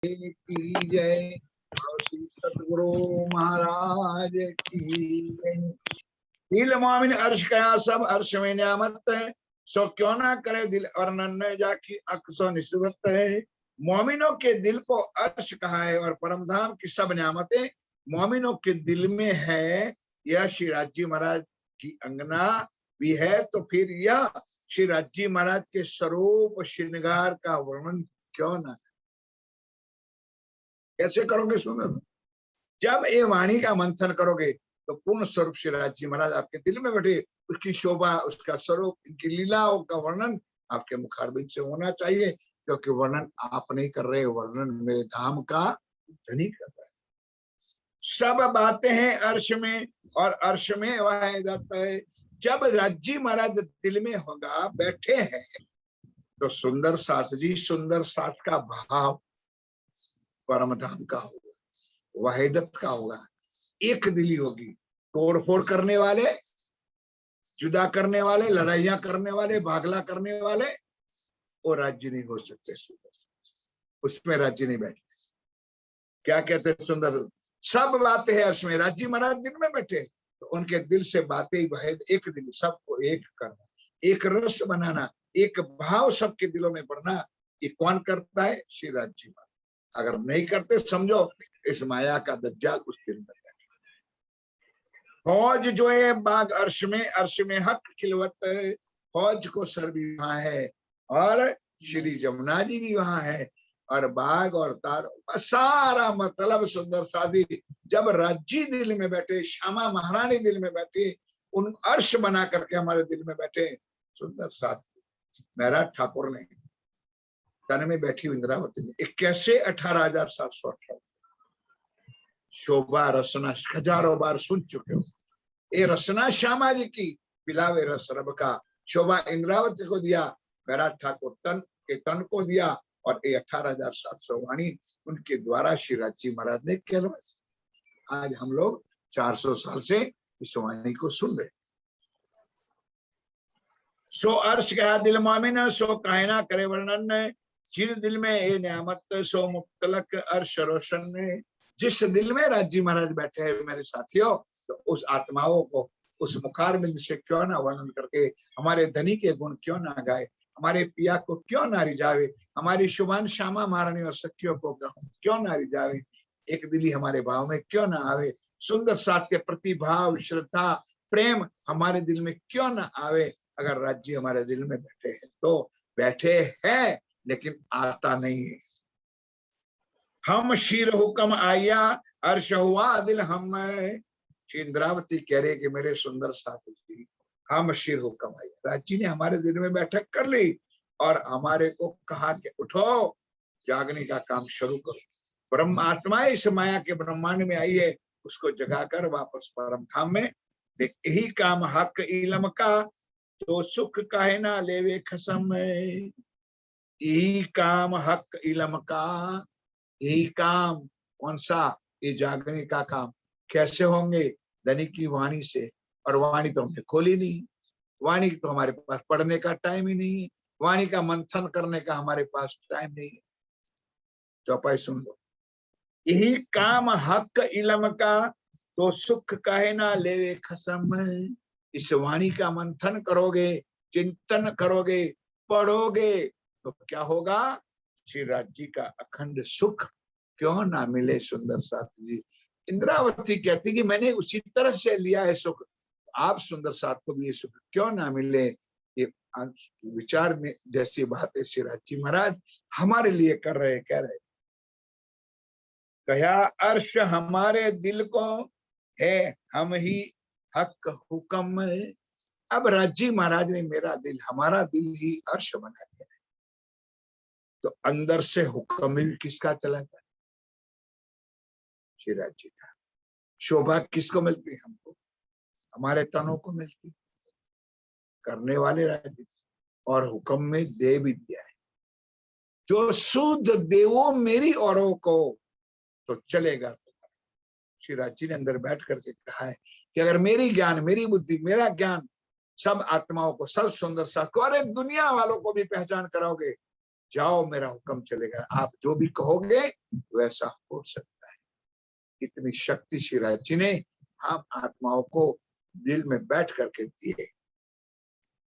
की जय। श्री सतगुरु महाराज की जय। दिल मोमिन अर्श कया सब अर्श में न्यामत है, सो क्यों ना करे दिल वर्णन जाकी अक्सो निस्बत है। मोमिनों के दिल को अर्श कहा है और परमधाम की सब न्यामतें मोमिनों के दिल में है। यह श्री राज जी महाराज की अंगना भी है, तो फिर यह श्री राज जी महाराज के स्वरूप श्रृंगार का वर्णन क्यों ना कैसे करोगे सुंदर। जब ये वाणी का मंथन करोगे तो पूर्ण स्वरूप श्री राज जी महाराज आपके दिल में बैठे, उसकी शोभा, उसका स्वरूप, इनकी लीलाओं का वर्णन आपके मुखारबिंद से होना चाहिए, क्योंकि वर्णन आप नहीं कर रहे, वर्णन मेरे धाम का धनी कर रहा है। सब बातें हैं अर्श में और अर्श में वाहिदत है। जब राज्जी महाराज दिल में होगा, बैठे हैं, तो सुंदर साथ जी, सुंदर साथ का भाव परम धाम का होगा, वाहिदत का होगा, एक दिली होगी। तोड़ फोड़ करने वाले, जुदा करने वाले, लड़ाइयां करने वाले, भागला करने वाले, वो राज्य नहीं हो सकते। उसमें राज्य नहीं बैठते। क्या कहते हैं सुंदर, सब बातें हैं अर्श में। राज्य महाराज दिल में बैठे तो उनके दिल से बातें ही वाहिद, एक दिल, सबको एक करना, एक रस बनाना, एक भाव सबके दिलों में बढ़ना, ये कौन करता है? श्री राज जी महाराज। अगर नहीं करते, समझो इस माया का दज्जाल उस दिल में फौज जो है बाग अर्श में हक खिलवत है। फौज को सर भी वहां है और श्री जमुना जी भी वहां है और बाग और तार, सारा मतलब सुंदर साधी। जब राज्जी दिल में बैठे, श्यामा महारानी दिल में बैठे, उन अर्श बना करके हमारे दिल में बैठे सुंदर साथी। मेरा ठाकुर ने तन में बैठी इंद्रावती ने 81,18,718 शोभा रसना हजारों बार सुन चुके हो। ये रसना श्यामा जी की, पिलावे रस रब का। शोभा इंद्रावती को दिया, मेरा ठाकुर तन के तन को दिया, और ये 18,700 वाणी उनके द्वारा श्री राज जी महाराज ने कहलवाई। आज हम लोग 400 साल से इस वाणी को सुन रहे। सो अर्श कहा दिल मोमिन, सो कहना करे वर्णन, जिन दिल में ये नियामत, सो मुक्तलक अर्श रोशन। जिस दिल में राज जी महाराज बैठे हैं मेरे साथियों, तो उस आत्माओं को उस मुखारबिंद से क्यों ना वर्णन करके हमारे धनी के गुण क्यों ना गाए, हमारे पिया को क्यों ना रिझावे, हमारी शुभान श्यामा महारानी और सखियों को क्यों ना रिझावे, एक दिली हमारे भाव में क्यों ना आवे, सुंदर साथ के प्रति भाव, श्रद्धा, प्रेम हमारे दिल में क्यों ना आवे। अगर राज्य हमारे दिल में बैठे हैं तो बैठे हैं, लेकिन आता नहीं है। हम शीर हुक्म आया अर्श हुआ दिल हम। इंद्रावती कह रहे कि मेरे सुंदर साथी जी, हम शीर हुक्म आया, राज्य ने हमारे दिल में बैठक कर ली और हमारे को कहा कि उठो, जागने का काम शुरू करो। ब्रह्म आत्मा इस माया के ब्रह्मांड में आई है, उसको जगाकर वापस परम धाम में। यही काम हक इलम का, तो सुख काहे ना लेवे खसम। यही काम हक इलम का, यही काम कौन सा? ये जागने का काम। कैसे होंगे? धनी की वाणी से, और वाणी तो हमने खोली नहीं, वाणी तो हमारे पास पढ़ने का टाइम ही नहीं है, वाणी का मंथन करने का हमारे पास टाइम नहीं है। चौपाई सुन लो, यही काम हक इलम का, तो सुख काहे ना लेवे खसम। इस वाणी का मंथन करोगे, चिंतन करोगे, पढ़ोगे, तो क्या होगा? श्री राज जी का अखंड सुख क्यों ना मिले। सुंदर साथी जी, इंद्रावती कहती कि मैंने उसी तरह से लिया है सुख, आप सुंदर साथ को भी ये सुख क्यों ना मिले। ये विचार में जैसी बात है श्री राज जी महाराज हमारे लिए कर रहे, कह रहे। कया अर्श हमारे दिल को है, हम ही हक हुक्म। अब राज्य महाराज ने मेरा दिल, हमारा दिल ही अर्श बना दिया है, तो अंदर से हुक्म भी किसका चला था? श्री राज जी का। शोभा किसको मिलती है? हमको, हमारे तनों को मिलती, करने वाले राज्य, और हुक्म में दे भी दिया है, जो शुद्ध देवो मेरी औरों को, तो चलेगा। श्री राज जी ने अंदर बैठ करके कहा है कि अगर मेरी ज्ञान, मेरी बुद्धि, मेरा ज्ञान सब आत्माओं को, सब सुंदर सा को, अरे दुनिया वालों को भी पहचान कराओगे, जाओ मेरा हुक्म चलेगा, आप जो भी कहोगे वैसा हो सकता है। इतनी शक्ति श्री राज्य ने हम आत्माओं को दिल में बैठ करके दिए।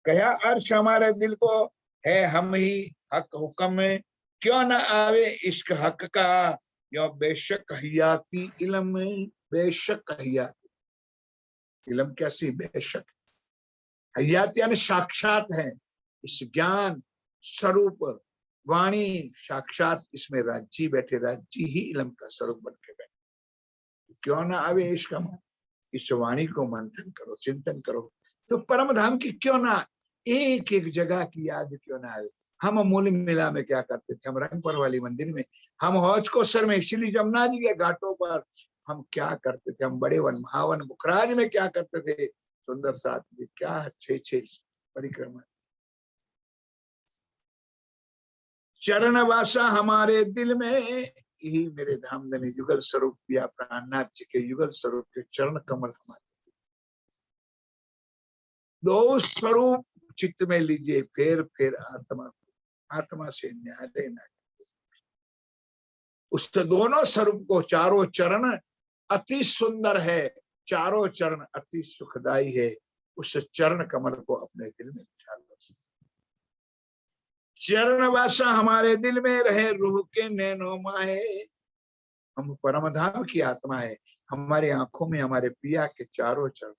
कया अर्श हमारे दिल को है, हम ही हक हुक्म में, क्यों ना आवे इश्क हक का, यो बेशक हयाती इलम में। बेशक हयाती इलम कैसी, बेशक हयाती यानी साक्षात है, इस ज्ञान स्वरूप वाणी साक्षात इसमें राज्य बैठे, राज्य ही इलम का स्वरूप बन के बैठे। क्यों ना आवे इसका मन, इस वाणी को मंथन करो, चिंतन करो, तो परम धाम की क्यों ना एक एक जगह की याद क्यों ना आए। हम मूल मिला में क्या करते थे, हम रंगपुर वाली मंदिर में, हम हौज को सर में, श्री जमुना जी के घाटों पर हम क्या करते थे, हम बड़े वन महावन मुखराज में क्या करते थे, सुंदर साथ में क्या अच्छे परिक्रमा। चरण वासा हमारे दिल में, यही मेरे धामधनी युगल स्वरूप या प्राणनाथ जी के युगल स्वरूप के चरण कमल हमारे दो स्वरूप चित्त में लीजिए, फिर आत्मा से न्याय देना। उस दोनों स्वरूप को, चारों चरण अति सुंदर है, चारों चरण अति सुखदाई है, उस चरण कमल को अपने दिल में बिठा लो। चरण वासा हमारे दिल में रहे, रूह के नैनो माहे। हम परम धाम की आत्मा है, हमारी आंखों में हमारे पिया के चारों चरण,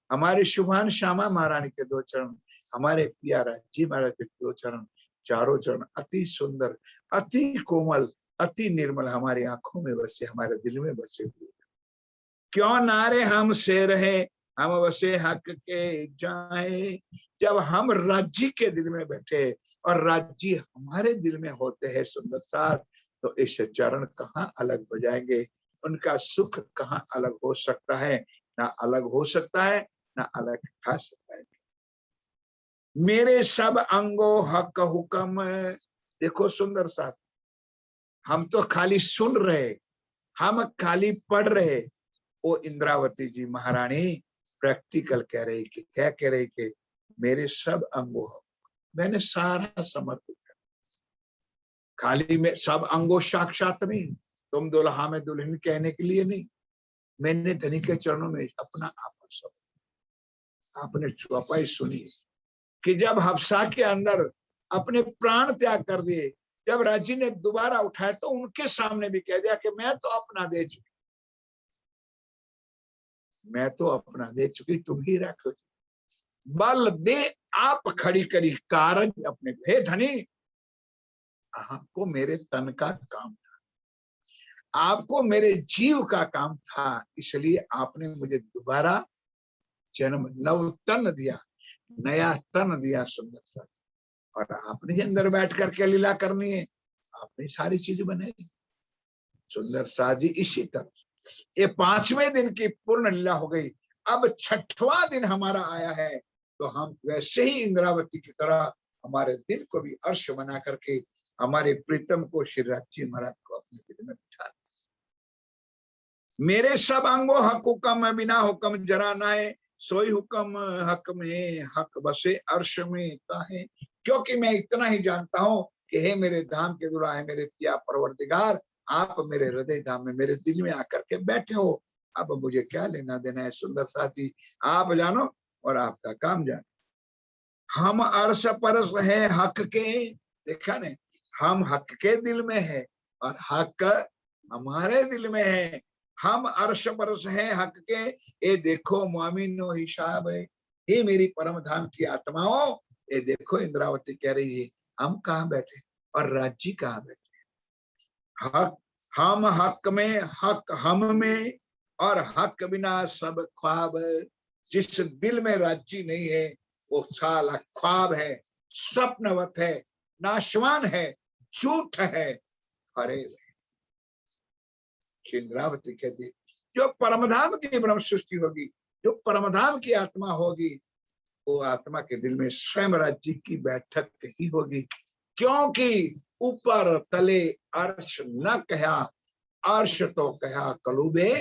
हमारे शुभान श्यामा महारानी के दो चरण, हमारे पिया राजी महाराज के दो चरण, चारों चरण अति सुंदर, अति कोमल, अति निर्मल हमारी आंखों में बसे, हमारे दिल में बसे हुए। क्यों नारे हम से रहे, हम वसे हक के जाए। जब हम राज्य के दिल में बैठे और राज्य हमारे दिल में होते हैं सुंदर सार, तो इस चरण कहाँ अलग हो जाएंगे, उनका सुख कहाँ अलग हो सकता है, ना अलग हो सकता है ना अलग खा सकता है। मेरे सब अंगो हक हुक्म, देखो सुंदर साथ, हम तो खाली सुन रहे, हम खाली पढ़ रहे, वो इंद्रावती जी महारानी प्रैक्टिकल कह रही कि क्या कह रही कि मेरे सब अंगो, मैंने सारा समर्पित कर, खाली में सब अंगो साक्षात नहीं, तुम दुल्हा में दुल्हन कहने के लिए नहीं, मैंने धनी के चरणों में अपना आपा सब, आपने चौपाई सुनी कि जब हफ्सा के अंदर अपने प्राण त्याग कर दिए, जब राजी ने दोबारा उठाया तो उनके सामने भी कह दिया कि मैं तो अपना दे चुकी, मैं तो अपना दे चुकी, तुम ही रखो, बल दे आप खड़ी करी कारज अपने। हे धनी, आपको मेरे तन का काम था, आपको मेरे जीव का काम था, इसलिए आपने मुझे दोबारा जन्म, नव तन दिया, नया तन दिया सुंदर सा, और आपने ही अंदर बैठ करके लीला करनी है, आपने सारी चीज बनाई सुंदर सा जी। इसी तरह ये 5वें दिन की पूर्ण लीला हो गई, अब 6वां दिन हमारा आया है, तो हम वैसे ही इंद्रावती की तरह हमारे दिल को भी अर्श बना करके हमारे प्रीतम को श्री राज्य महाराज को अपने दिल में बिठा। मेरे सब अंगो हक हुक्म, बिना हुक्म जरा नाए, सोई हुक्म हक में हक बसे अर्श में ताहे। क्योंकि मैं इतना ही जानता हूं कि हे मेरे धाम के दुरा है, मेरे पिया परवरदिगार, आप मेरे हृदय धाम में, मेरे दिल में आकर के बैठे हो, अब मुझे क्या लेना देना है सुंदर साथी, आप जानो और आपका काम जानो। हम अर्श परस है हक के, देखा ने, हम हक के दिल में है और हक हमारे दिल में है, हम अर्श परस है हक के, ये देखो मोमिनो हिसाब है, ये मेरी परम धाम की आत्माओं, ये देखो इंद्रावती कह रही है हम कहाँ बैठे और राज्य कहाँ बैठे। हक हम हक में, हक हम में, और हक बिना सब ख्वाब। जिस दिल में राज्य नहीं है वो साला ख्वाब है, स्वप्नवत है, नाशवान है, झूठ है। अरे इंद्रावती कहती, जो परमधाम की ब्रह्म सृष्टि होगी, जो परमधाम की आत्मा होगी, वो आत्मा के दिल में स्वयं राज्य की बैठक ही होगी, क्योंकि ऊपर तले अर्श न कहा, अर्श तो कहा कलुबे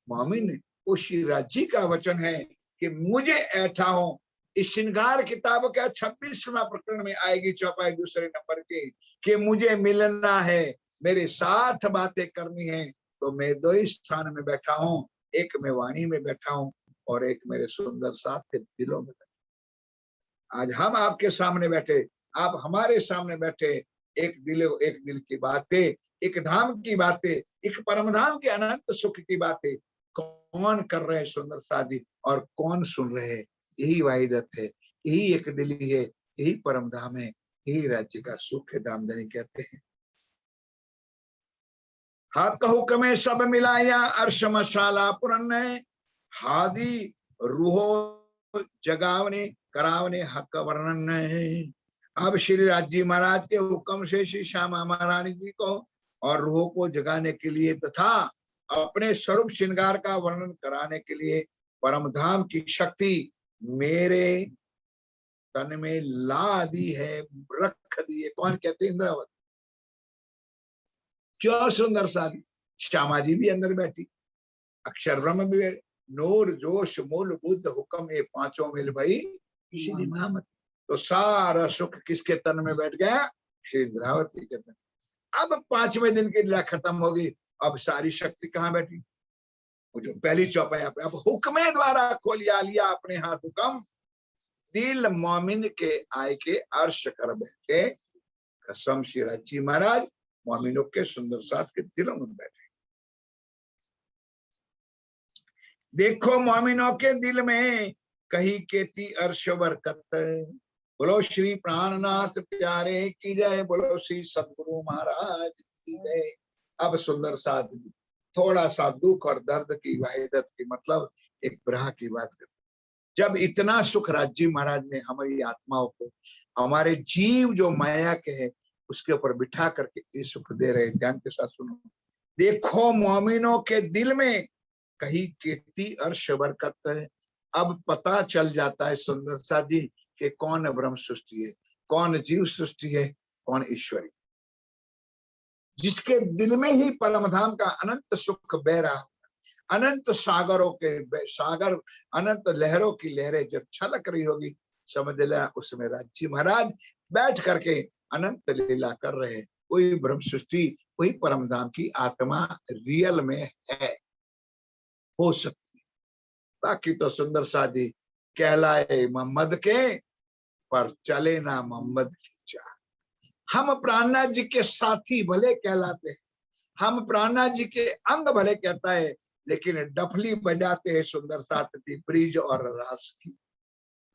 मोमिन। उसी राज्य का वचन है कि मुझे ऐठा हो, इस श्रृंगार किताब का 26वां प्रकरण में आएगी चौपाई दूसरे नंबर की, कि मुझे मिलना है, मेरे साथ बातें करनी है। तो मैं दो ही स्थान में बैठा हूं, एक मैं वाणी में बैठा हूं और एक मेरे सुंदर साथ के दिलों में बैठा। आज हम आपके सामने बैठे, आप हमारे सामने बैठे, एक दिल की बातें, एक धाम की बातें, एक परम धाम के अनंत सुख की बातें कौन कर रहे हैं सुंदर साथी, और कौन सुन रहे हैं? यही वाहिदत है, यही एक दिली है, यही परम धाम है, यही राज्य का सुख है, दामदनी कहते हैं। हक हुक्मे सब मिलाया अर्श मशाला पुरन, हादी रूहो जगावने करावने हक वर्णन। अब श्री राज जी महाराज के हुक्म से श्री श्यामा महारानी जी को और रूह को जगाने के लिए तथा अपने स्वरूप श्रृंगार का वर्णन कराने के लिए परम धाम की शक्ति मेरे तन में ला दी है, रख दी है। कौन कहते हैं? इंद्रावती। क्यों सुंदर सारी? श्यामा जी भी अंदर बैठी, अक्षर ब्रह्म भी, नूर जोश मूल बुद्ध हुक्म, ये पांचों मिल भाई श्री महामती। तो सारा सुख किसके तन में बैठ गया? श्री इंद्रावती के तन। अब 5वें दिन की लीला खत्म होगी, अब सारी शक्ति कहाँ बैठी? वो जो पहली चौपाई पे, अब हुक्मे द्वारा खोलिया लिया अपने हाथ हुक्म, दिल मोमिन के आय के अर्श कर बैठे। कसम श्री राज जी महाराज मोमिनों के सुंदर साथ के दिलों में बैठे। देखो मोमिनों के दिल में कही केती अर्श बरकत, बोलो श्री प्राणनाथ प्यारे की जय, बोलो श्री सतगुरु महाराज की जय। अब सुंदर साथ थोड़ा सा दुख और दर्द की वाहिदत की, मतलब एक ब्रह की बात करते। जब इतना सुख राज्य महाराज ने हमारी आत्माओं को, हमारे जीव जो माया के है उसके ऊपर बिठा करके ये सुख दे रहे। ध्यान के साथ सुनो। देखो मोमिनों के दिल में कहीं केती अर्श बरकत है। अब पता चल जाता है सुंदर सा जी कि कौन ब्रह्म सृष्टि है, कौन जीव सृष्टि है, कौन ईश्वरी। जिसके दिल में ही परम धाम का अनंत सुख बह रहा, अनंत सागरों के सागर, अनंत लहरों की लहरें जब छलक रही होगी, समझ लेना उसमें राज्य महाराज बैठ करके अनंत लीला कर रहे। वही ब्रह्म सृष्टि, वही परम धाम की आत्मा रियल में है, हो सकती। बाकी तो सुंदर सादी कहलाए मोहम्मद के, पर चले ना मोहम्मद की चाह। हम प्राणनाथ जी के साथी भले कहलाते हैं, हम प्राणनाथ जी के अंग भले कहता है, लेकिन डफली बजाते हैं सुंदर साथी ब्रिज और रास की।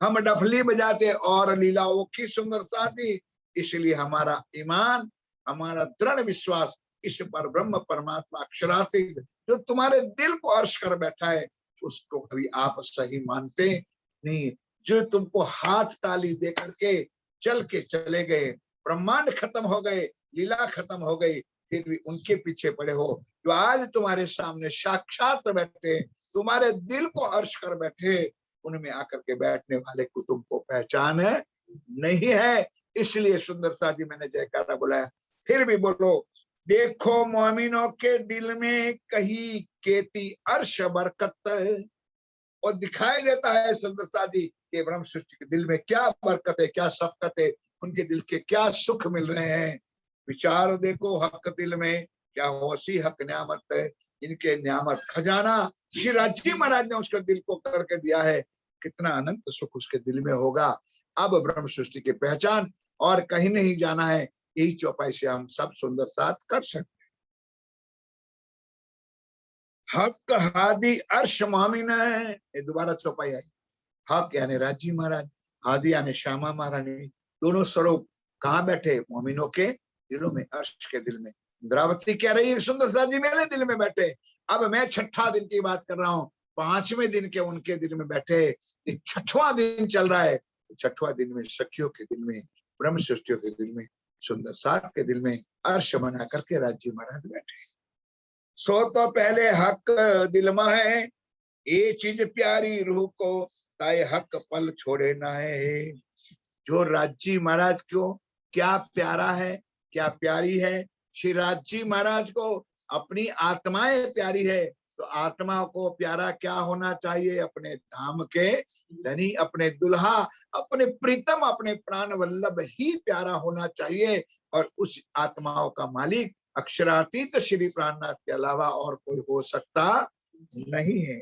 हम डफली बजाते और लीलाओं की सुंदर साथी। इसलिए हमारा ईमान, हमारा दृढ़ विश्वास इस पर ब्रह्म परमात्मा अक्षरातीत जो तुम्हारे दिल को अर्श कर बैठा है, उसको कभी आप सही मानते नहीं। जो तुमको हाथ ताली दे करके चल के चले गए, ब्रह्मांड खत्म हो गए, लीला खत्म हो गई, फिर भी उनके पीछे पड़े हो। जो आज तुम्हारे सामने साक्षात बैठे, तुम्हारे दिल को अर्श कर बैठे, उनमें आकर के बैठने वाले को तुमको पहचान नहीं है। इसलिए सुंदर सा जी मैंने जयकारा बुलाया। फिर भी बोलो, देखो मोमिनों के दिल में कहीं केती अर्श बरकत, और दिखाई देता है सुंदर सा जी के ब्रह्म सृष्टि के दिल में क्या बरकत है, क्या शफकत है, उनके दिल के क्या सुख मिल रहे हैं। विचार देखो हक दिल में क्या होशी हक न्यामत है, इनके न्यामत खजाना श्री राजी महाराज ने उसके दिल को करके दिया है। कितना अनंत सुख उसके दिल में होगा। अब ब्रह्म सृष्टि की पहचान और कहीं नहीं जाना है, यही चौपाई से हम सब सुंदर साथ कर सकते। हक हादी अर्श मोमिन है, ये दोबारा चौपाई आई। हक यानी राजी महाराज, हादी यानी श्यामा महारानी, दोनों स्वरूप कहाँ बैठे? मोमिनों के दिलों में, अर्श के दिल में। इंद्रावती कह रही है सुंदर सा जी मेरे दिल में बैठे। अब मैं 6ठा दिन की बात कर रहा हूँ, 5वें दिन के उनके दिल में बैठे। 6वां दिन चल रहा है, 6वां दिन में सखियों के दिल में, ब्रह्म सृष्टियों के दिल में, सुंदर साथ के दिल में अर्श बना करके राज्य महाराज बैठे। सो तो पहले हक दिल में है, ये चीज प्यारी रूह को ताए हक पल छोड़े ना है। जो राज्य महाराज को क्या प्यारा है, क्या प्यारी है, श्री राज्य महाराज को अपनी आत्माएं प्यारी है, तो आत्मा को प्यारा क्या होना चाहिए? अपने धाम के धनी, अपने दुल्हा, अपने प्रीतम, अपने प्राण वल्लभ ही प्यारा होना चाहिए। और उस आत्माओं का मालिक अक्षरातीत श्री प्राणनाथ के अलावा और कोई हो सकता नहीं है।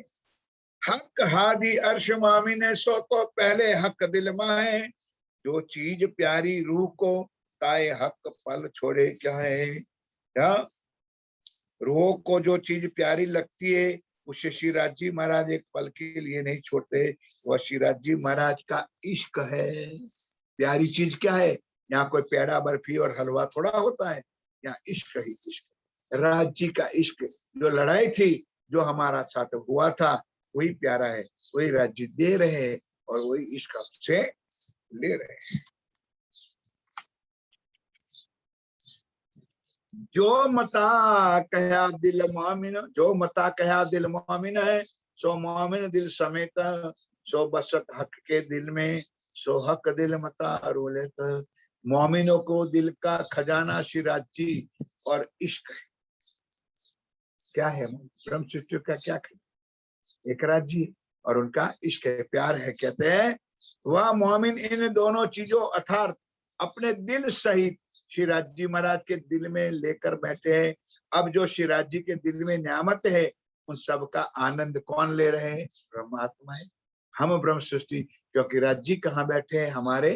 हक हादी अर्श मामिन सो, तो पहले हक दिल माहे, जो चीज प्यारी रूह को, ताए हक पल छोड़े क्या है। या रूह को जो चीज प्यारी लगती है उसे श्रीराज जी महाराज एक पल के लिए नहीं छोड़ते। वह श्रीराज जी महाराज का इश्क है। प्यारी चीज क्या है? यहाँ कोई पेड़ा बर्फी और हलवा थोड़ा होता है, यहाँ इश्क ही इश्क। राज जी का इश्क, जो लड़ाई थी, जो हमारा साथ हुआ था, वही प्यारा है, वही राज जी दे रहे हैं और वही इश्क से ले रहे हैं। जो मता कहा दिल मोमिन, जो मता कहा दिल मोमिन है, सो मोमिन दिल समेत, सो बसत हक के दिल में, सो हक दिल मता रोलेत। मोमिनों को दिल का खजाना श्रीराज जी और इश्क है। क्या है? ब्रह्म सृष्टि का क्या खजाना? एक राज जी और उनका इश्क है, प्यार है। कहते हैं वह मोमिन इन दोनों चीजों अर्थात अपने दिल सहित श्रीराज जी महाराज के दिल में लेकर बैठे हैं। अब जो श्रीराज जी के दिल में नियामत है, उन सब का आनंद कौन ले रहे हैं? परमात्मा है, हम ब्रह्म सृष्टि। क्योंकि राज जी कहाँ बैठे हैं? हमारे।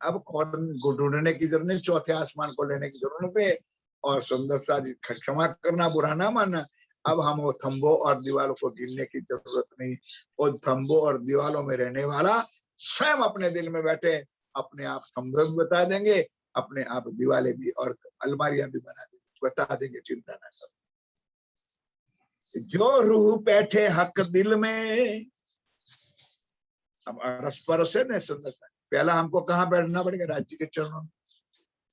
अब कौन ढूंढने की जरूरत नहीं, चौथे आसमान को लेने की जरूरत है। और सुंदर सा जी, क्षमा करना, बुरा ना मानना, अब हम वो थंबों और दीवालों को गिनने की जरूरत नहीं। वो थंबों और दीवालों में रहने वाला स्वयं अपने दिल में बैठे, अपने आप थंबे भी बता देंगे, अपने आप दीवाले भी और अलमारियां भी बना देंगे, बता देंगे, चिंता ना करो। जो रूह बैठे हक दिल में, अब अरस है न सुंदर सा। पहला हमको कहाँ बैठना पड़ेगा? राज्य के चरणों में।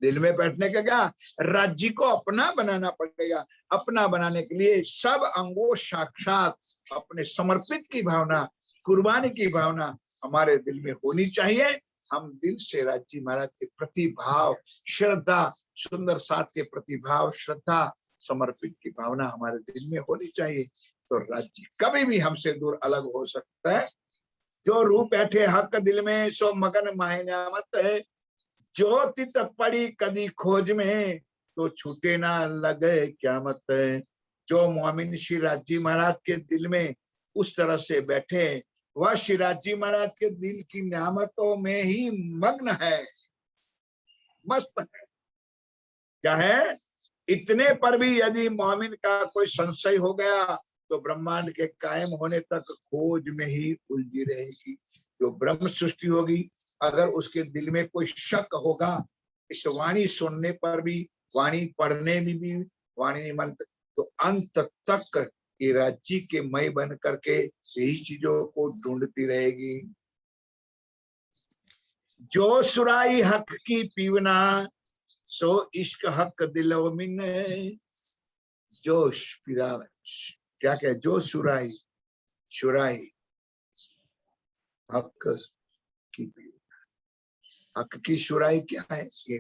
दिल में बैठने का क्या? राज्य को अपना बनाना पड़ेगा। अपना बनाने के लिए सब अंगों साक्षात अपने समर्पित की भावना, कुर्बानी की भावना हमारे दिल में होनी चाहिए। हम दिल से राज जी महाराज के प्रति भाव, श्रद्धा, सुंदर साथ के प्रति भाव, श्रद्धा, समर्पित की भावना हमारे दिल में होनी चाहिए। तो राज जी कभी भी हमसे दूर अलग हो सकता है। जो रूह बैठे हक दिल में, सो मगन माहे नियामत है। जो तित पड़ी कदी खोज में, तो छूटे ना लगे क्यामत है। जो मोमिन श्रीराज जी महाराज के दिल में उस तरह से बैठे, वह श्रीराज जी महाराज के दिल की नियामतों में ही मग्न है, मस्त है। क्या है? इतने पर भी यदि मोमिन का कोई संशय हो गया, तो ब्रह्मांड के कायम होने तक खोज में ही उलझी रहेगी। जो ब्रह्म सृष्टि होगी, अगर उसके दिल में कोई शक होगा, इस वाणी सुनने पर भी, वाणी पढ़ने में भी, वाणी मंत्र, तो अंत तक ये राज्य के मय बन करके यही चीजों को ढूंढती रहेगी। जो सुराई हक की पीवना, सो इश्क हक दिलो मिन। जो क्या कहे? जो सुराई, सुराई हक की पीवना, हक की सुराई क्या है? ये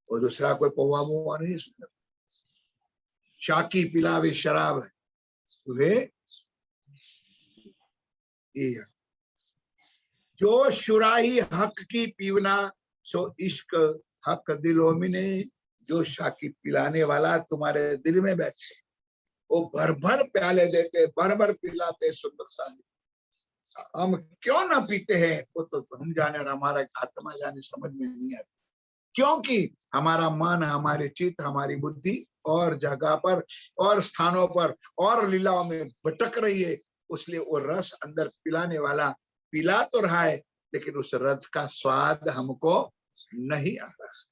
और दूसरा कोई पौवा मुआ नहीं सुनता। शाकी पिलावे शराब है वे ये। जो शुराही हक की पीवना, सो इश्क हक दिलो मिने। जो शाकी पिलाने वाला तुम्हारे दिल में बैठे, वो भर भर प्याले देते, भर भर पिलाते, सुंदर सा। हम क्यों ना पीते हैं वो तो हम जाने और हमारा आत्मा जाने, समझ में नहीं आता। क्योंकि हमारा मन, हमारे चित्त, हमारी बुद्धि और जगह पर और स्थानों पर और लीलाओं में भटक रही है। उसलिए वो रस अंदर पिलाने वाला पिला तो रहा है, लेकिन उस रस का स्वाद हमको नहीं आ रहा।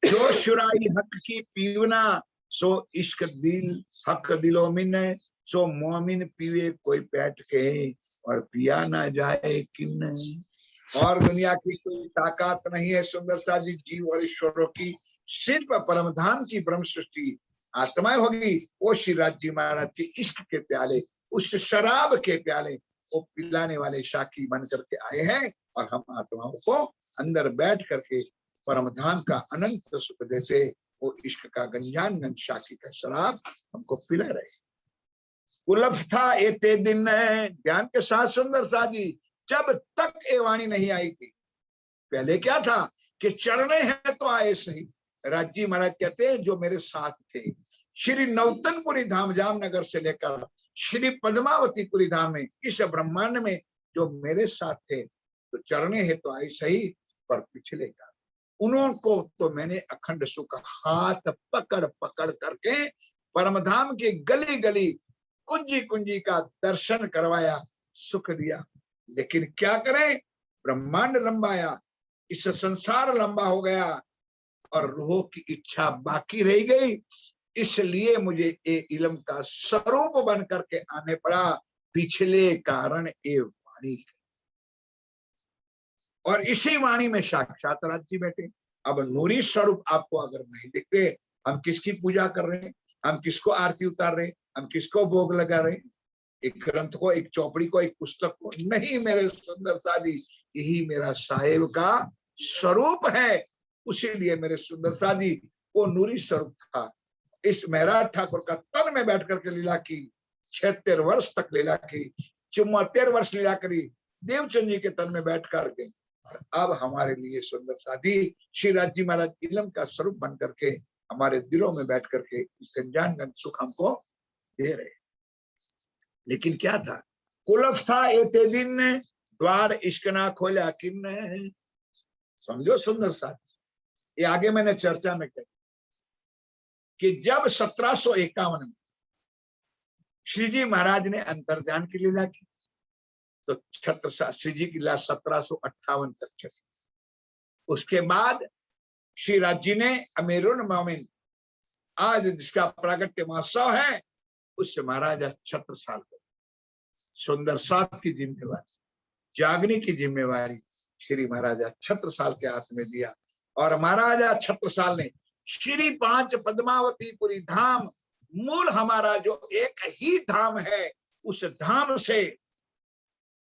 जो शुराई हक की पीवना, सो इश्क दिल हक दिलो मिन। सो मोमिन पीवे कोई बैठ के, और पिया ना जाए किन। और दुनिया की कोई ताकत नहीं है सुंदर सा जी जीव और ईश्वरों की, सिर्फ परम धाम की ब्रह्म सृष्टि आत्माएं होगी। वो श्रीराज जी महाराज के इश्क के प्याले, उस शराब के प्याले वो पिलाने वाले साकी बन करके आए हैं। और हम आत्माओं को अंदर बैठ करके परम धाम का अनंत सुख देते वो इश्क का गंजान गंज शाकी का शराब हमको पिला रहे। कुलफ था एते दिन, ध्यान के साथ सुंदर सा जी, जब तक ये वाणी नहीं आई थी। पहले क्या था कि चरणे हैं तो आए सही। राजी महाराज कहते हैं जो मेरे साथ थे श्री नौतनपुरी धाम जामनगर से लेकर श्री पद्मावतीपुरी धाम में, इस ब्रह्मांड में जो मेरे साथ थे, तो चरणे है तो आए सही, पर पिछले का उनको तो मैंने अखंड सुख हाथ पकड़ पकड़ करके परमधाम की गली गली कुंजी कुंजी का दर्शन करवाया, सुख दिया। लेकिन क्या करें, ब्रह्मांड लंबाया, इस संसार लंबा हो गया और रूह की इच्छा बाकी रह गई, इसलिए मुझे ये इल्म का स्वरूप बन करके आने पड़ा। पिछले कारण ये वाणी, और इसी वाणी में साक्षात राज जी बैठे। अब नूरी स्वरूप आपको अगर नहीं दिखते, हम किसकी पूजा कर रहे हैं, हम किसको आरती उतार रहे हैं, हम किसको भोग लगा रहे हैं, एक ग्रंथ को, एक चौपड़ी को, एक पुस्तक को नहीं। मेरे सुंदर साजी, यही मेरा साहेब का स्वरूप है। उसीलिए मेरे सुंदर साजी वो नूरी स्वरूप था। इस महराज ठाकुर का तन में बैठ करके लीला की, 76 वर्ष तक लीला की, 74 वर्ष लीला करी देवचंद जी के तन में बैठ करके। अब हमारे लिए सुंदर साधी श्री राज जी महाराज इलम का स्वरूप बन करके हमारे दिलों में बैठ करके गंजान गंज सुख हमको दे रहे। लेकिन क्या था, कुलफ था एते दिन, द्वार इश्क ना खोला किन। समझो सुंदर साथी, ये आगे मैंने चर्चा में कही कि जब 1751 में श्री जी महाराज ने अंतर्ध्यान की लीला की, तो छत्रसाल श्री जी की लीला 1758 तक चली। उसके बाद श्री राज जी ने अमीरुल मोमिन, आज जिसका प्रागट्य महोत्सव है, उससे महाराजा छत्रसाल को सुंदर साथ की जिम्मेवारी, जागने की जिम्मेवारी श्री महाराजा छत्रसाल के हाथ में दिया। और महाराजा छत्रसाल ने श्री 5 पद्मावतीपुरी धाम, मूल हमारा जो एक ही धाम है, उस धाम से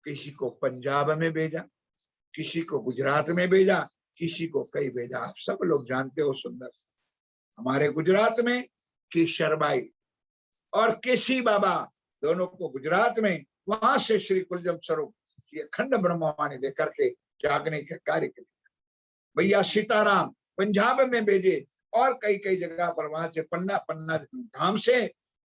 किसी को पंजाब में भेजा, किसी को गुजरात में भेजा, किसी को कहीं भेजा। आप सब लोग जानते हो सुंदर, हमारे गुजरात में केशरबाई और केसी बाबा, दोनों को गुजरात में, वहां से श्री कुलजम स्वरूप ये अखंड ब्रह्मवाणी लेकर के जागने के कार्य के लिए भैया सीताराम पंजाब में भेजे, और कई कई जगह पर वहां से पन्ना पन्ना धाम से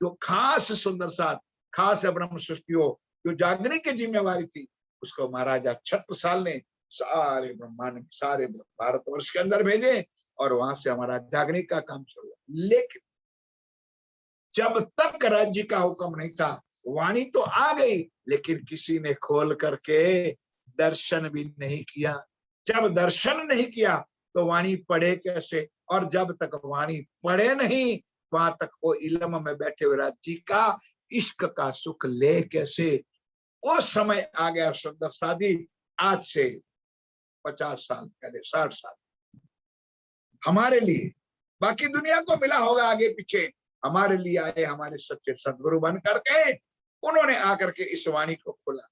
जो खास सुंदर साथ, खास ब्रह्म सृष्टियों जो जागने की जिम्मेवारी थी, उसको महाराजा छत्रसाल ने सारे ब्रह्मांड में, सारे भारतवर्ष के अंदर भेजे, और वहां से हमारा जागने का काम शुरू हुआ। लेकिन जब तक राज्य का हुक्म नहीं था, वाणी तो आ गई, लेकिन किसी ने खोल करके दर्शन भी नहीं किया। जब दर्शन नहीं किया तो वाणी पढ़े कैसे, और जब तक वाणी पढ़े नहीं, वहां तक वो इल्म में बैठे हुए राज्य का इश्क का सुख ले कैसे। वो समय आ गया सुंदर साधी, आज से 50 साल पहले, 60 साल हमारे लिए, बाकी दुनिया को मिला होगा आगे पीछे, हमारे लिए आए हमारे सच्चे सदगुरु बन करके। उन्होंने आकर के इस वाणी को खोला।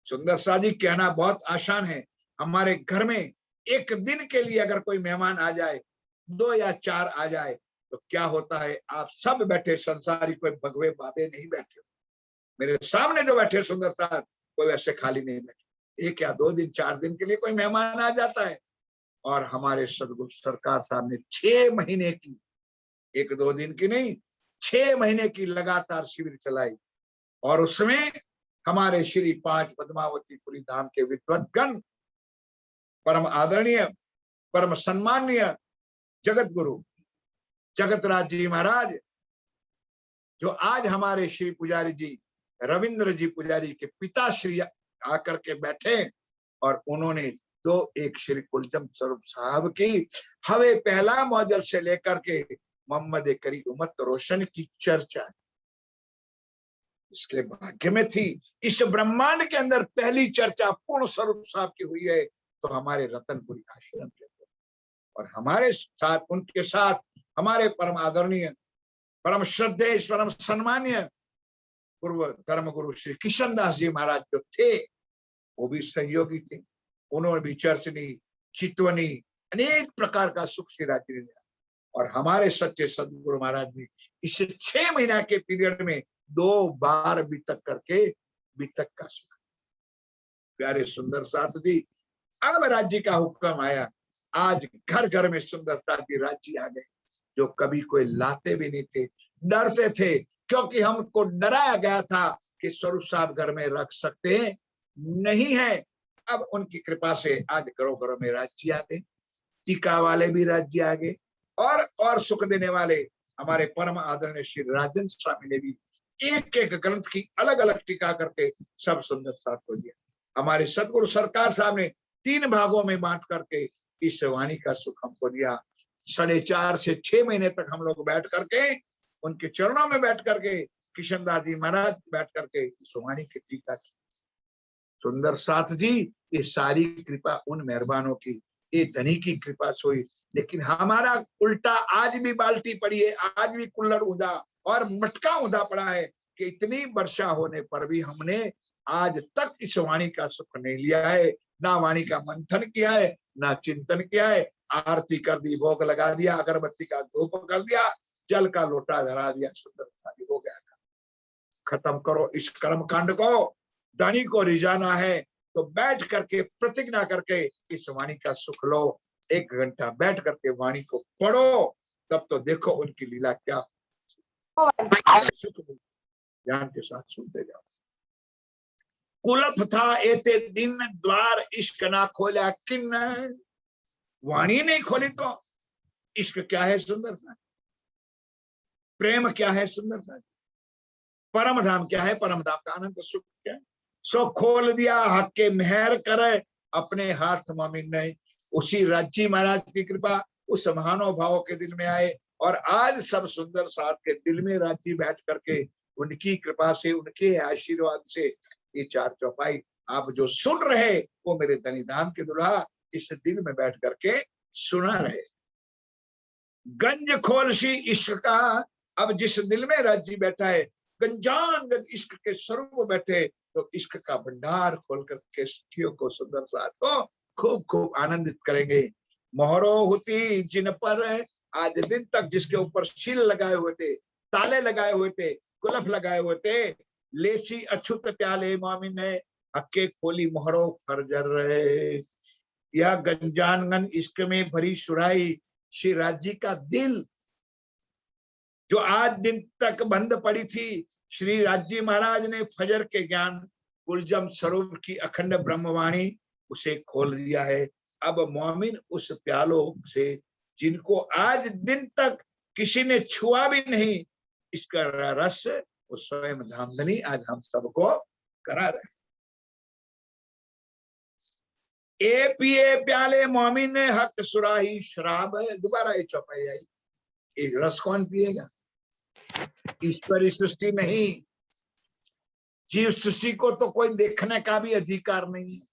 सुंदर साधी, कहना बहुत आसान है, हमारे घर में एक दिन के लिए अगर कोई मेहमान आ जाए, 2 या 4 आ जाए, तो क्या होता है, आप सब बैठे संसारी, कोई भगवे बाबे नहीं बैठे, मेरे सामने जो बैठे सुंदर साथ, कोई वैसे खाली नहीं बैठे। 1 या 2 दिन 4 दिन के लिए कोई मेहमान आ जाता है, और हमारे सदगुरु सरकार साहब ने 6 महीने की, 1-2 दिन की नहीं, 6 महीने की लगातार शिविर चलाई, और उसमें हमारे श्री 5 पद्मावतीपुरी धाम के विद्वद्गण, परम आदरणीय, परम सम्माननीय जगत गुरु जगतराज जी महाराज, जो आज हमारे श्री पुजारी जी रविंद्र जी पुजारी के पिता श्री आकर के बैठे, और उन्होंने 2-1 श्री कुलजम स्वरूप साहब की हवे पहला मौजल से लेकर के मोहम्मद करी उम्मत रोशन की चर्चा इसके भाग्य में थी। इस ब्रह्मांड के अंदर पहली चर्चा पूर्ण स्वरूप साहब की हुई है, तो हमारे रतनपुरी आश्रम के अंदर, और हमारे साथ, उनके साथ हमारे परम आदरणीय, परम श्रद्धेय, परम सम्मानीय पूर्व धर्मगुरु श्री किशन दास जी महाराज जो थे, वो भी सहयोगी थे। उन्होंने भी चर्चनी, चितवनी, अनेक प्रकार का सुख श्री राज जी ने दिया। और हमारे सच्चे सदगुरु महाराज ने इस 6 महीना के पीरियड में 2 बार बीतक करके बीतक का सुख। प्यारे सुंदर साथ जी, अब राज्य का हुक्म आया। आज घर घर में सुंदर साथ जी राज्य आ गए, जो कभी कोई लाते भी नहीं थे, डरते थे, क्योंकि हमको डराया गया था कि स्वरूप साहब घर में रख सकते नहीं है। अब उनकी कृपा से आज घरों घरों में राज्य आ गए, टीका वाले भी राज्य आ गए, और सुख देने वाले हमारे परम आदरणीय श्री राजन स्वामी ने भी एक एक ग्रंथ की अलग अलग टीका करके सब सुंदर साथ को दिया। हमारे सदगुरु सरकार साहब ने 3 भागों में बांट करके इस वाणी का सुख हमको दिया। 4.5 से 6 महीने तक हम लोग बैठ करके उनके चरणों में बैठ करके किशनदास जी महाराज बैठ करके इस वाणी की टीका की। सुंदर साथ जी, ये सारी कृपा उन मेहरबानों की, ये धनी की कृपा से हुई। लेकिन हमारा उल्टा आज भी बाल्टी पड़ी है, आज भी कुल्लड़ उदा और मटका उदा पड़ा है कि इतनी वर्षा होने पर भी हमने आज तक इस वाणी का सुख नहीं लिया है, ना वाणी का मंथन किया है, ना चिंतन किया है। आरती कर दी, भोग लगा दिया, अगरबत्ती का धूप कर दिया, जल का लोटा धरा दिया, सुंदर सारी हो गया। खत्म करो इस कर्म कांड को। धनी को रिझाना है तो बैठ करके प्रतिज्ञा करके इस वाणी का सुख लो। 1 घंटा बैठ करके वाणी को पढ़ो, तब तो देखो उनकी लीला क्या। सुख ज्ञान के साथ सुनते जाओ। कुलप था एते दिन द्वार, इश्क ना खोला किन। वाणी नहीं खोली तो इश्क क्या है सुंदर सा, प्रेम क्या है सुंदर सा, परम धाम क्या है, परम धाम का आनंद सुख क्या है। सो खोल दिया हक के मेहर करे अपने हाथ मोमिन ने। उसी राज्य महाराज की कृपा उस महानुभाव के दिल में आए, और आज सब सुंदर साथ के दिल में राज्य बैठ करके उनकी कृपा से, उनके आशीर्वाद से ये 4 चौपाई आप जो सुन रहे, वो मेरे धनी धाम के दुल्हा इस दिल में बैठ करके सुना रहे। गंज खोलसी इश्क का, अब जिस दिल में राज्य बैठा है, गंजान इश्क के स्वरूप बैठे, तो इश्क का भंडार खोल करके सखियों को, सुंदर साथ को खूब खूब आनंदित करेंगे। मोहरो होती जिन पर, आज दिन तक जिसके ऊपर शील लगाए हुए थे, ताले लगाए हुए थे, कुलफ लगाए हुए थे, लेसी अछूत प्याले मोमिन ने हक्के खोली मोहरो फरजर रहे। यह गंजानगन इश्क में भरी सुराई श्री राज्य का दिल, जो आज दिन तक बंद पड़ी थी, श्री राज्य महाराज ने फजर के ज्ञान कुलजम स्वरूप की अखंड ब्रह्मवाणी उसे खोल दिया है। अब मोमिन उस प्यालों से, जिनको आज दिन तक किसी ने छुआ भी नहीं, इसका रस वो स्वयं धामधनी आज हम सबको करा रहे। ए पिए प्याले मोमिन ने हक सुराही शराब है। दोबारा ये चौपाई आई, एक रस कौन पिएगा? ईश्वरी सृष्टि नहीं, जीव सृष्टि को तो कोई देखने का भी अधिकार नहीं है।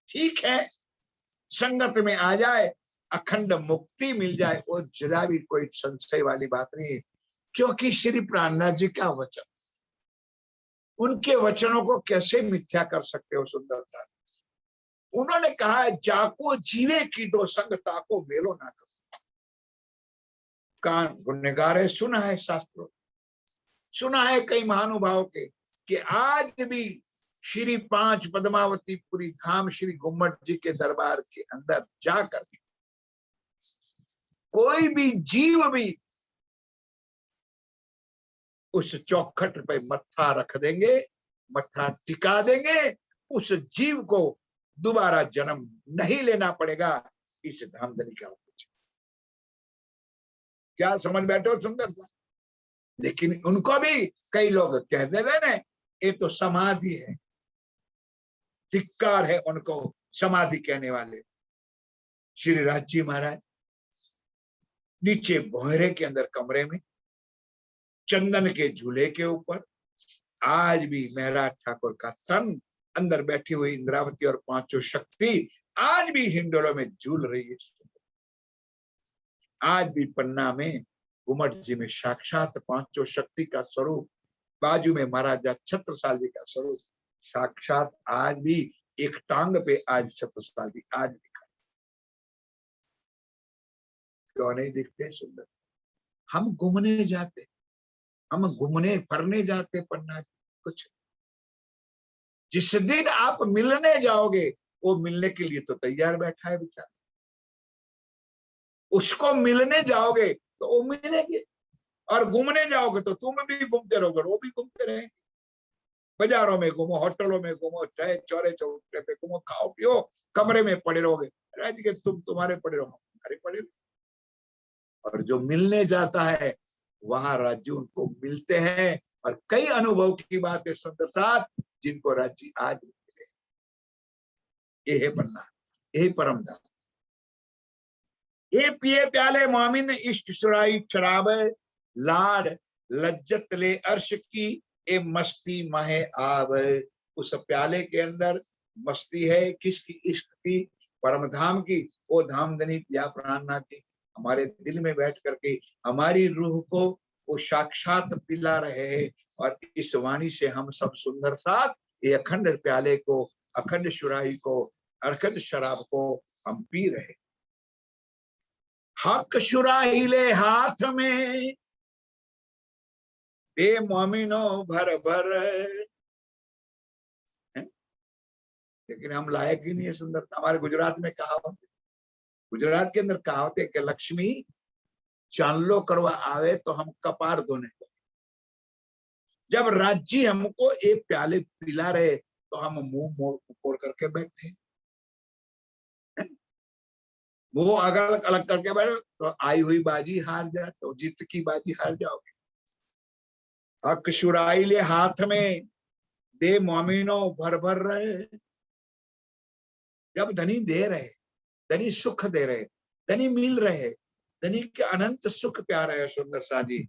ठीक है, संगत में आ जाए, अखंड मुक्ति मिल जाए, वो जरा भी कोई संशय वाली बात नहीं है। क्योंकि श्री प्राणनाथ जी का वचन, उनके वचनों को कैसे मिथ्या कर सकते हो सुंदरता। उन्होंने कहा है, जाको जीवे की दो संग ताको मेलो ना करो। कान गुनगार है, सुना है शास्त्रों, सुना है कई महानुभाव के, कि आज भी श्री 5 पद्मावतीपुरी धाम श्री गुम्मट जी के दरबार के अंदर जाकर कोई भी जीव भी उस चौखट पे मत्था रख देंगे, मत्था टिका देंगे, उस जीव को दोबारा जन्म नहीं लेना पड़ेगा। इस धामधनी का क्या समझ बैठे हो सुंदर सा। लेकिन उनको भी कई लोग कहते रहे ना, ये तो समाधि है, धिक्कार है उनको समाधि कहने वाले। श्री राज्य महाराज नीचे बोहरे के अंदर कमरे में चंदन के झूले के ऊपर आज भी महराज ठाकुर का तन, अंदर बैठी हुई इंद्रावती और 5 शक्ति आज भी हिंडोलों में झूल रही है। आज भी पन्ना में गुम्मट जी में साक्षात 5 शक्ति का स्वरूप, बाजू में महाराजा छत्रसाल जी का स्वरूप साक्षात आज भी एक टांग पे आज छत्रसाल जी आज भी। क्यों नहीं दिखते सुंदर? हम घूमने जाते, हम घूमने फिरने जाते, पन्ना कुछ। जिस दिन आप मिलने जाओगे, वो मिलने के लिए तो तैयार बैठा है बेचारा। उसको मिलने जाओगे तो वो मिलेंगे, और घूमने जाओगे तो तुम भी घूमते रहोगे, वो भी घूमते रहेंगे। बाजारों में घूमो, होटलों में घूमो, चाहे चौरे चौराहे पे घूमो, खाओ पियो, कमरे में पड़े रहोगे। राज्य के तुम तुम्हारे पड़े रहो, हमारे पड़े रहो। और जो मिलने जाता है वहां राज्य उनको मिलते हैं, और कई अनुभव की बात है सुंदर साथ, जिनको राज्य आज मिले। ये है पन्ना, यही परम धाम। ये पिए प्याले मोमिन इष्ट सुराई शराब, लाड लज्जत ले अर्श की ए मस्ती माहे आब। उस प्याले के अंदर मस्ती है, किसकी? इश्क की, परम धाम की। वो धामधनी पिया प्राणनाथ की हमारे दिल में बैठ करके हमारी रूह को वो साक्षात पिला रहे हैं। और इस वाणी से हम सब सुंदर साथ ये अखंड प्याले को, अखंड सुराही को, अखंड शराब को हम पी रहे। हक सुराही ले हाथ में, दे मोमिनो भर भर। लेकिन हम लायक ही नहीं है सुंदर। हमारे गुजरात में कहावत, गुजरात के अंदर कहावत है कि लक्ष्मी चांदलो करवा आवे तो हम कपार धोने को। जब राज्य हमको एक प्याले पिला रहे तो हम मुंह मोड़ करके बैठे, मुंह अलग अलग करके बैठे तो आई हुई बाजी हार जाए, तो जीत की बाजी हार जाओगे। हक शुराई ले हाथ में, दे मोमिनो भर भर रहे। जब धनी दे रहे, धनी सुख दे रहे, धनी मिल रहे, धनी के अनंत सुख प्यारे है सुंदर सा जी।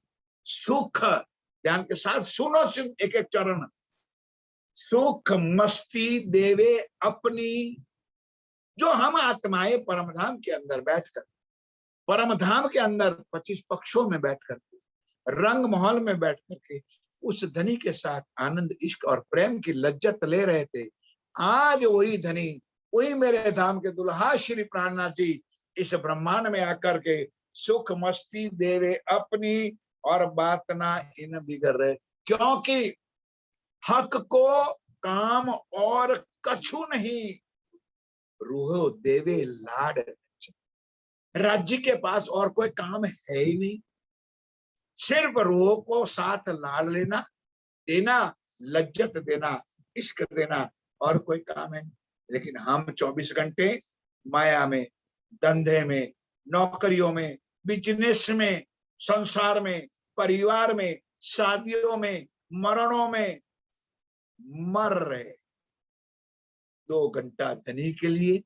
सुख ध्यान के साथ सुनो, एक एक चरण। सुख मस्ती देवे अपनी, जो हम आत्माएं परमधाम के अंदर बैठकर, परमधाम के अंदर 25 पक्षों में बैठकर, रंग महल में बैठ करके उस धनी के साथ आनंद, इश्क और प्रेम की लज्जत ले रहे थे। आज वही धनी, वही मेरे धाम के दुल्हा श्री प्राणनाथ जी इस ब्रह्मांड में आकर के सुख मस्ती देवे अपनी, और बात ना इन बिगड़ रहे। क्योंकि हक को काम और कछु नहीं, रूह देवे लाड। राज्य के पास और कोई काम है ही नहीं, सिर्फ रूह को साथ लाड़ लेना, देना, लज्जत देना, इश्क देना, और कोई काम है नहीं। लेकिन हम 24 घंटे माया में, धंधे में, नौकरियों में, बिजनेस में, संसार में, परिवार में, शादियों में, मरणों में मर रहे। 2 घंटा धनी के लिए,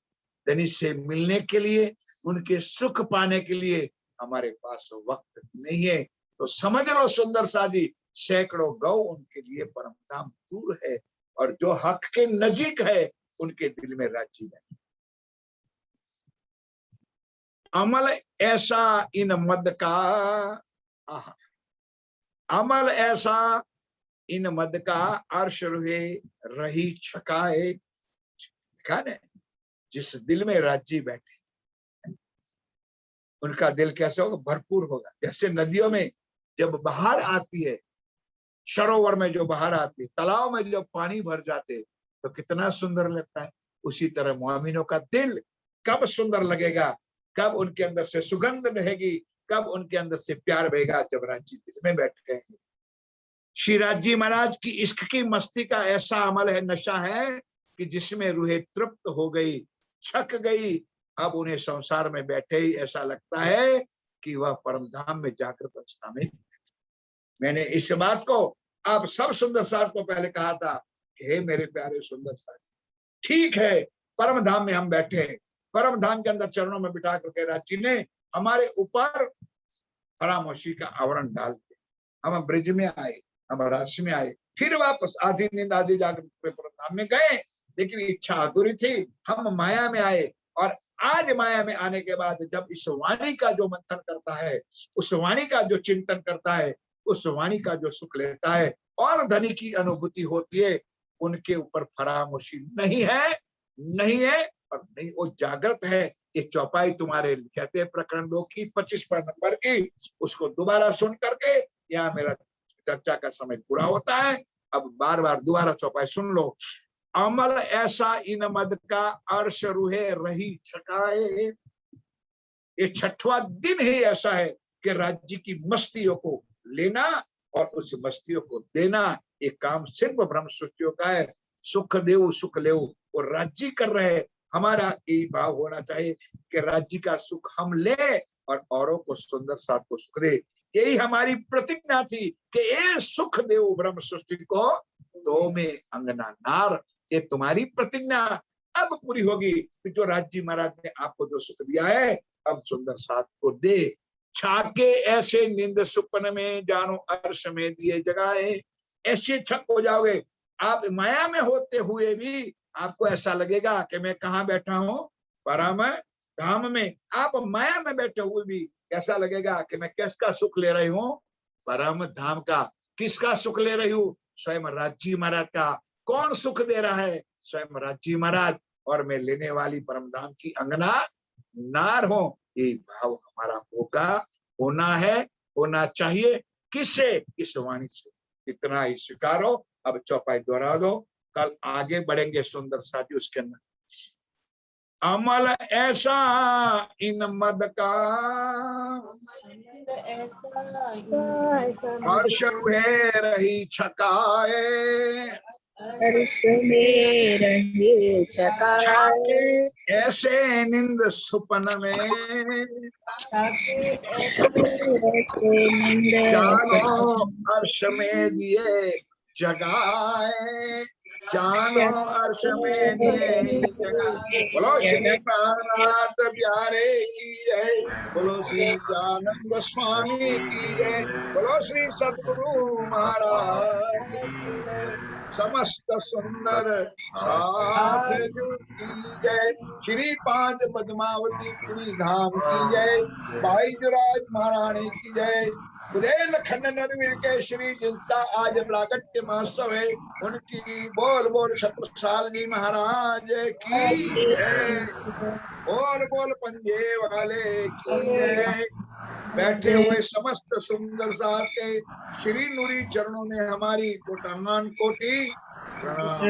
धनी से मिलने के लिए, उनके सुख पाने के लिए हमारे पास वक्त नहीं है। तो समझ लो सुंदर सा जी, सैकड़ों गौ उनके लिए परमधाम दूर है, और जो हक के नजीक है उनके दिल में राज्य है। अमल ऐसा इन मद का, अमल ऐसा इन मद का, अर्श रुहे रही छकाए। देखा ने, जिस दिल में राज्य बैठे उनका दिल कैसे होगा? भरपूर होगा। जैसे नदियों में जब बाहर आती है, सरोवर में जो बाहर आती है, तालाब में जब पानी भर जाते तो कितना सुंदर लगता है। उसी तरह मोमिनों का दिल कब सुंदर लगेगा, कब उनके अंदर से सुगंध रहेगी, कब उनके अंदर से प्यार बहेगा? जब राज्य दिल में बैठे हैं। श्री राज्य महाराज की इश्क की मस्ती का ऐसा अमल है, नशा है कि जिसमें रूहें तृप्त हो गई, छक गई। अब उन्हें संसार में बैठे ही ऐसा लगता है कि वह परमधाम में जाकर अवस्था में। मैंने इस बात को आप सब सुंदर साथ को पहले कहा था कि हे मेरे प्यारे सुंदर साथ, ठीक है परम धाम में हम बैठे हैं, परम धाम के अंदर चरणों में बिठा करके राज्य ने हमारे ऊपर खामोशी का आवरण डाल दिया। हम ब्रिज में आए, हम राशि में आए, फिर वापस आधी नींद आधी जागृत परम धाम में गए, लेकिन इच्छा अधूरी थी। हम माया में आए, और आज माया में आने के बाद जब इस वाणी का जो मंथन करता है, उस वाणी का जो चिंतन करता है, उस वाणी का जो सुख लेता है और धनी की अनुभूति होती है, उनके ऊपर फरामोशी नहीं है, नहीं है और नहीं, वो जागृत है ये चौपाई तुम्हारे कहते हैं प्रकरण 2 की 25 नंबर की, उसको दोबारा सुन करके यहाँ मेरा चर्चा का समय पूरा होता है। अब बार बार दोबारा चौपाई सुन लो। अमल ऐसा इन मद का अर्श रूहे रही छकाए। ये 6वां दिन ही ऐसा है कि राज्य की मस्तियों को लेना और उस मस्तियों को देना, ये काम सिर्फ ब्रह्म सृष्टियों का है। सुख देव सुख लेव, वो राज्य कर रहे। हमारा यही भाव होना चाहिए कि राज्य का सुख हम ले और औरों को सुंदर साथ को सुख दे। यही हमारी प्रतिज्ञा थी कि ये सुख देव ब्रह्म सृष्टि को तो में अंगना नार। ये तुम्हारी प्रतिज्ञा अब पूरी होगी कि जो राज्य महाराज ने आपको जो सुख दिया है अब सुंदर साथ को दे। छाके ऐसे नींद सुपन में जानो अर्श में दिए जगाए। ऐसे छक हो जाओगे आप, माया में होते हुए भी आपको ऐसा लगेगा कि मैं कहाँ बैठा हूँ, परम धाम में। आप माया में बैठे हुए भी ऐसा लगेगा कि मैं किसका सुख ले रही हूँ, परम धाम का। किसका सुख ले रही हूँ, स्वयं राज्य महाराज का। कौन सुख दे रहा है, स्वयं राज्य महाराज, और मैं लेने वाली परम धाम की अंगना नार हो। ये भाव हमारा होगा, होना है, होना चाहिए। किससे, इस वाणी से। इतना ही स्वीकारो। अब चौपाई दोहरा दो, कल आगे बढ़ेंगे सुंदर साथी उसके अंदर। अमल ऐसा इन मद का हर्ष है रही छकाए। छाके ऐसे निंद सुपन में जानो अर्श में दिए जगाए। जानो अर्श में दिए जगाए। बोलो श्री प्राणनाथ प्यारे की जय। बोलो श्री आनंद स्वामी की जय। बोलो श्री सद्गुरु महाराज की जय। समस्त सुंदर साथ की जय। श्री 5 पद्मावती पुरी धाम की जय। बाईजराज महारानी की जय। बुधेल खंडन के श्री जिनका आज प्रागट्य महोत्सव है, उनकी बोल बोल छत्रसाल महाराज की जय। बोल बोल पंजे वाले की जय। बैठे हुए समस्त सुंदर साथ के श्री नूरी चरणों में हमारी कोटांगन कोटि प्रणाम।